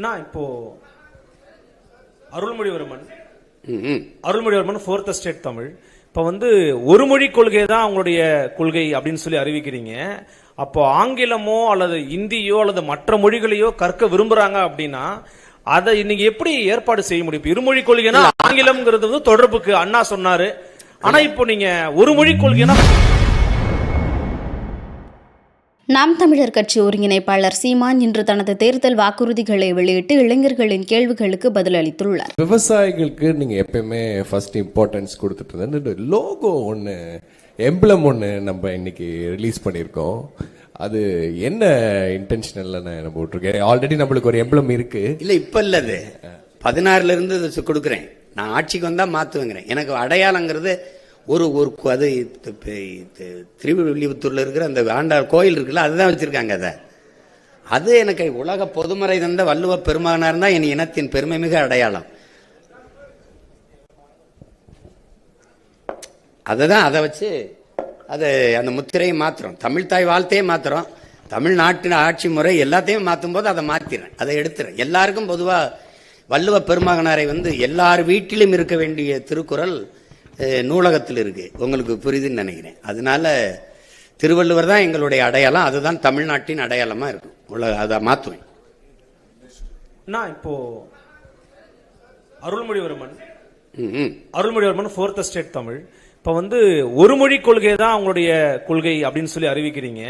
நான் இப்போ Arulmozhivarman 4th state Tamil இப்ப ஒரு மொழி கொள்கை தான் அவங்களுடைய கொள்கை அப்படின்னு சொல்லி அறிவிக்கிறீங்க. அப்போ ஆங்கிலமோ அல்லது இந்தியோ அல்லது மற்ற மொழிகளையோ கற்க விரும்புறாங்க அப்படின்னா அதை இன்னைக்கு எப்படி ஏற்பாடு செய்ய முடியும்? இருமொழி கொள்கைனா ஆங்கிலம்ங்கிறது தொடர்புக்கு அண்ணா சொன்னாரு. ஆனா இப்போ நீங்க ஒரு மொழி கொள்கைனா நாம் தமிழர் கட்சி ஒருங்கிணைப்பாளர் சீமான் இன்று தனது தேர்தல் வாக்குறுதிகளை வெளியிட்டு இளைஞர்களின் கேள்விகளுக்கு பதிலளித்துள்ளார். விவசாயிகளுக்கு நீங்க எப்பயுமே ஃபர்ஸ்ட் இம்பார்ட்டன்ஸ் கொடுத்துட்டு இருந்த லோகோ ஒன்று, எம்பளம் ஒன்று நம்ம இன்னைக்கு ரிலீஸ் பண்ணியிருக்கோம். அது என்ன இன்டென்ஷனல்ல நம்ம போட்டிருக்கேன். ஆல்ரெடி நம்மளுக்கு ஒரு எம்பளம் இருக்கு. இல்ல இப்ப இல்ல, அது 16ல இருந்து கொடுக்குறேன். நான் ஆட்சிக்கு வந்தா மாத்துவேங்கிறேன். எனக்கு அடையாளங்கிறது ஒரு அது திருவில்லிபுத்தூர்ல இருக்கிற அந்த ஆண்டாள் கோயில் இருக்குல்ல, அதுதான் வச்சிருக்காங்க. அது எனக்கு உலக பொதுமறை தந்த வள்ளுவ பெருமகனார் தான் என் இனத்தின் பெருமை மிக அடையாளம். அதை வச்சு அந்த முத்திரையை மாத்துறோம். தமிழ் தாய் வாழ்த்தையே மாத்துறோம். தமிழ்நாட்டின் ஆட்சி முறை எல்லாத்தையும் மாற்றும் போது அதை மாத்திரேன், அதை எடுத்துறேன். எல்லாருக்கும் பொதுவா வள்ளுவ பெருமகனாரை எல்லார் வீட்டிலும் இருக்க வேண்டிய திருக்குறள் நூலகத்தில் இருக்கு. உங்களுக்கு புரியுதுன்னு நினைக்கிறேன். அதனால திருவள்ளுவர் தான் எங்களுடைய அடையாளம். அதுதான் தமிழ்நாட்டின் அடையாளமா இருக்கும். அதை மாத்துவேன். நான் இப்போ அருள்மொழிவர்மன் 4th ஸ்டேட் தமிழ் இப்ப ஒரு மொழி கொள்கை தான் அவங்களுடைய கொள்கை அப்படின்னு சொல்லி அறிவிக்கிறீங்க.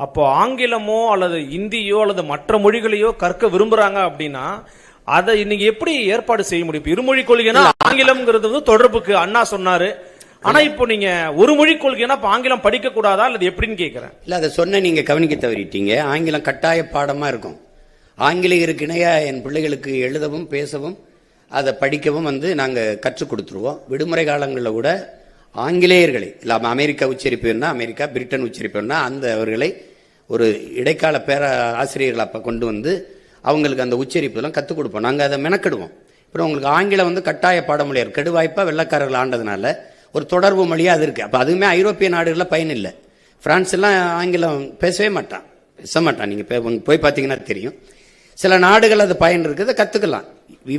அப்போ ஆங்கிலமோ அல்லது இந்தியோ அல்லது மற்ற மொழிகளையோ கற்க விரும்புறாங்க அப்படின்னா அதை இன்னைக்கு எப்படி ஏற்பாடு செய்ய முடியும்? இருமொழி கொள்கைனா ஆங்கிலம்ங்கிறது தொடர்புக்கு அண்ணா சொன்னாரு. ஆனா இப்போ நீங்க ஒரு மொழி கொள்கைனா ஆங்கிலம் படிக்க கூடாதா அல்லது எப்படின்னு கேட்கிறேன். இல்ல, அதை சொன்ன நீங்க கவனிக்க தவறிட்டீங்க. ஆங்கிலம் கட்டாய பாடமா இருக்கும். ஆங்கிலேயருக்கு இணையா என் பிள்ளைகளுக்கு எழுதவும் பேசவும் அதை படிக்கவும் நாங்க கற்றுக் கொடுத்துருவோம். விடுமுறை காலங்களில் கூட ஆங்கிலேயர்களை இல்லாம அமெரிக்கா உச்சரிப்பு வேணா அமெரிக்கா, பிரிட்டன் உச்சரிப்பு வேணா அவர்களை ஒரு இடைக்கால பேர ஆசிரியர்கள் அப்ப கொண்டு அவங்களுக்கு அந்த உச்சரிப்பு எல்லாம் கற்றுக் கொடுப்போம். நாங்கள் அதை மெனக்கிடுவோம். அப்புறம் உங்களுக்கு ஆங்கிலம் கட்டாய பாடமொழியார் கெடுவாய்ப்பா வெள்ளக்காரர்கள் ஆண்டதுனால ஒரு தொடர்பு மொழியா அது இருக்கு. அப்ப அதுவுமே ஐரோப்பிய நாடுகளில் பயன் இல்லை. பிரான்ஸ் எல்லாம் ஆங்கிலம் பேச மாட்டான். நீங்க போய் பார்த்தீங்கன்னா தெரியும். சில நாடுகள் அது பயன் இருக்குது, கத்துக்கலாம்.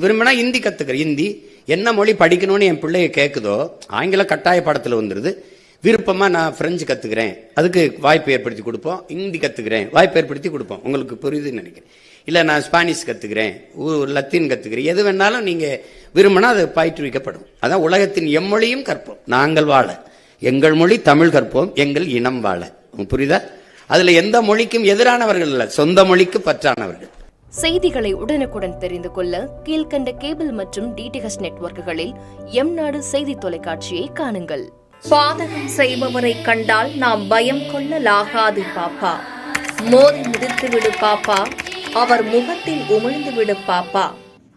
விரும்பினா ஹிந்தி கத்துக்கிறேன். ஹிந்தி என்ன மொழி படிக்கணும்னு என் பிள்ளைய கேட்குதோ ஆங்கிலம் கட்டாய பாடத்தில் வந்துருது. விருப்பமா நான் பிரெஞ்சு கத்துக்கிறேன், அதுக்கு வாய்ப்பு ஏற்படுத்தி கொடுப்போம். ஹிந்தி கத்துக்கிறேன், வாய்ப்பு ஏற்படுத்தி கொடுப்போம். உங்களுக்கு புரியுதுன்னு நினைக்கிறேன். இல்ல நான் ஸ்பானிஷ் கத்துக்கிறேன், லத்தீன் கத்துக்கிறேன், எது வேணாலும் நீங்க விரும்பினா அது பயிற்றுவிக்கப்படும். அதான் உலகத்தின் எம்மொழியும் கற்போம், நாங்கள் வாழ எங்கள் மொழி தமிழ் கற்போம், எங்கள் இனம் வாழ. புரியுதா? அதுல எந்த மொழிக்கும் எதிரானவர்கள் இல்ல, சொந்த மொழிக்கு பற்றானவர்கள். செய்திகளை உடனுக்குடன் தெரிந்து கொள்ள கீழ்கண்ட கேபிள் மற்றும் டிடிஎச் நெட்வொர்க்குகளில் எம்நாடு செய்தி தொலைக்காட்சியை காணுங்கள். பாதகம் செய்பவரை கண்டால் நாம் பயம் கொள்ளலாகாது பாப்பா. மோதி மிதித்து விடு பாப்பா, அவர் முகத்தில் உமிழ்ந்து விடு பாப்பா.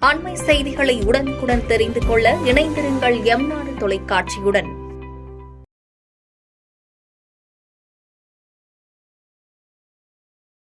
அண்மை செய்திகளை உடனுக்குடன் தெரிந்து கொள்ள இணைந்திருங்கள் எம்நாடு தொலைக்காட்சியுடன்.